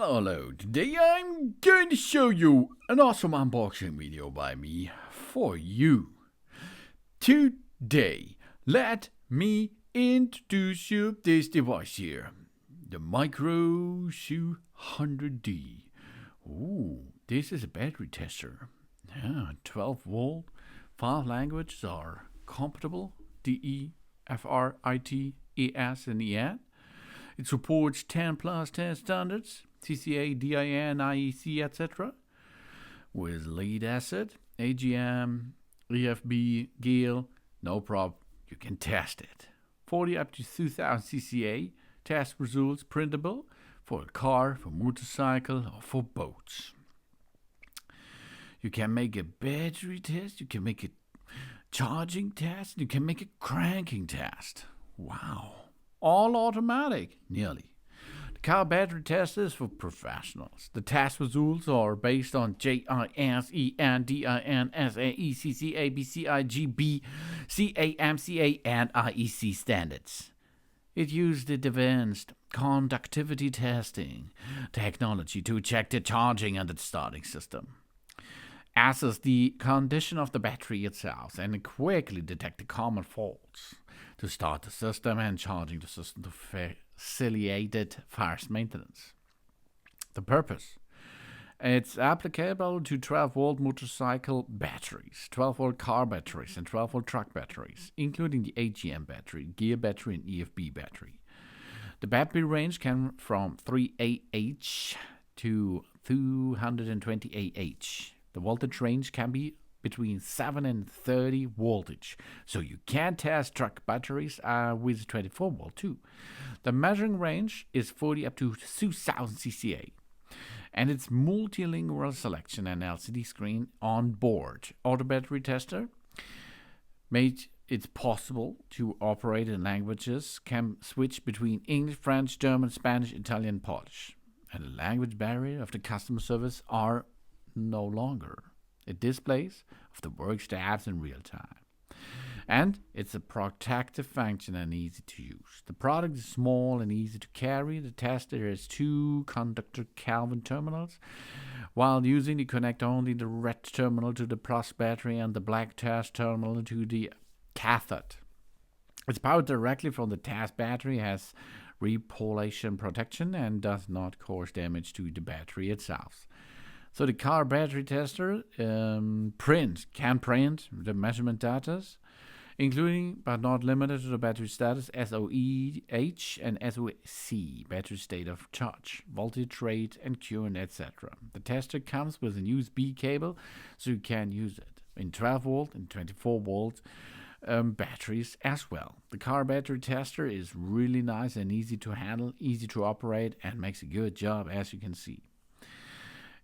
Hello. Today I'm going to show you an awesome unboxing video by me for you. Today, let me introduce you this device here. The Micro 200D. Ooh, this is a battery tester. 12 volt, 5 languages are compatible. DE, FRIT, ES, and EN. It supports 10 plus 10 standards, CCA, DIN, IEC, etc. With lead acid, AGM, EFB, GAIL, no problem, you can test it. 40 up to 2000 CCA, test results printable for a car, for motorcycle, or for boats. You can make a battery test, you can make a charging test, you can make a cranking test. Wow. All automatic, nearly. The car battery test is for professionals. The test results are based on JIS, EN, DIN, SAE, CCA, BCI, GB, CAMCA, and IEC standards. It used the advanced conductivity testing technology to check the charging and the starting system, assess the condition of the battery itself, and quickly detect the common faults to start the system and charging the system to facilitate fast maintenance. The purpose: it's applicable to 12 volt motorcycle batteries, 12 volt car batteries, and 12 volt truck batteries, including the AGM battery, gear battery, and EFB battery. The battery range can from 3 Ah to 220 Ah. The voltage range can be between 7 and 30 voltage, so you can test truck batteries with 24 volt too. The measuring range is 40 up to 2000 CCA, and it's multilingual selection and LCD screen on board. Auto battery tester made it possible to operate in languages, can switch between English, French, German, Spanish, Italian, Polish, and the language barrier of the customer service are no longer. It displays of the work stats in real time. And it's a protective function and easy to use. The product is small and easy to carry. The tester has 2 conductor Kelvin terminals. While using, you connect only the red terminal to the plus battery and the black test terminal to the cathode. It's powered directly from the test battery, has repolation protection, and does not cause damage to the battery itself. So the car battery tester can print the measurement data, including but not limited to the battery status, SOEH and SOC, battery state of charge, voltage rate, and current, etc. The tester comes with a USB cable, so you can use it in 12 volt and 24 volt batteries as well. The car battery tester is really nice and easy to handle, easy to operate, and makes a good job, as you can see.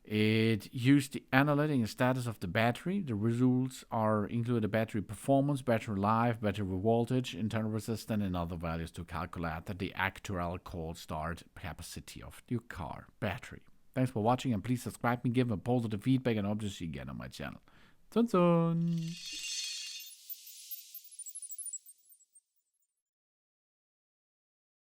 It used the analytic status of the battery. The results include the battery performance, battery life, battery voltage, internal resistance, and other values to calculate the actual cold start capacity of your car battery. Thanks for watching, and please subscribe and give a positive feedback, and hope to see you again on my channel. Zun zun!